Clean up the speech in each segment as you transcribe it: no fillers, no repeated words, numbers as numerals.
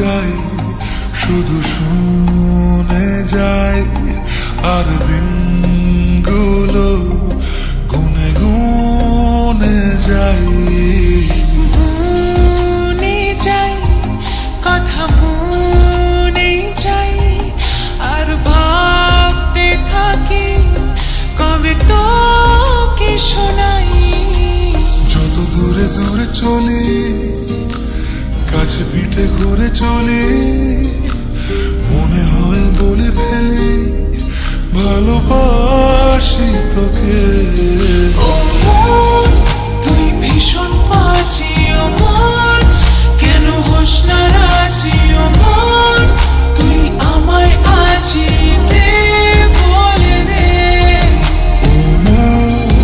যাই, শুধু শুনে যাই, আর দিনগুলো গুনে গুনে যাই। গুনে যাই, কথা মনে যাই, আর ভাবতে থাকি কবে তো কি শোনাই। যত দূরে দূরে চলি, কাছে পিঠে ঘুরে চলি, মনে হয় বলে ফেলি ভালোবাসি তোকে। ও মন, তুই ভীষণ পাজি, ও মন, কেন হোস না রাজি, ও মন, তুই আমায় আজি দে, বলে দে। ও মন,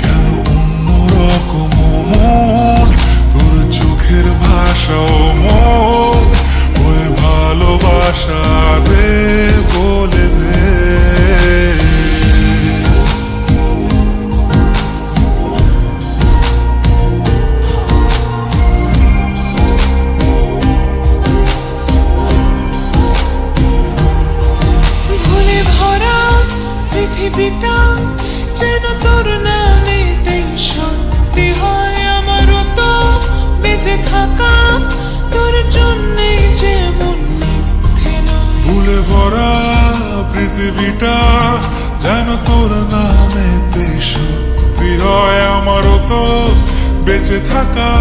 কেন অন্যরকম মন, তোর চোখের ভাষা ও মন, ওই ভালোবাসা দে, বলে দে। ভুলে ভরা পৃথিবীটা যেন তোর নামেতেই সত্যি হয়, আমারও তো বেঁচে থাকা তোর জন্যে যেমন মিথ্যে নয়। ভুলে ভরা পৃথিবীটা যেন তোর নামেতে সত্যি হয়, আমারও তো বেঁচে থাকা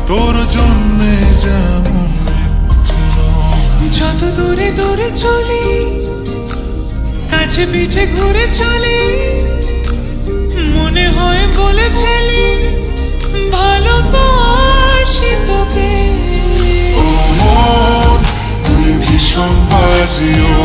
তোর জন্যে যেমন মিথ্যে নয়। যত দূরে দূরে চলি, কাছে পিঠে ঘুরে চলি, মনে হয় বলে ফেলি ভালোবাসি তোকে। ও মন, তুই ভীষণ বাজি, ও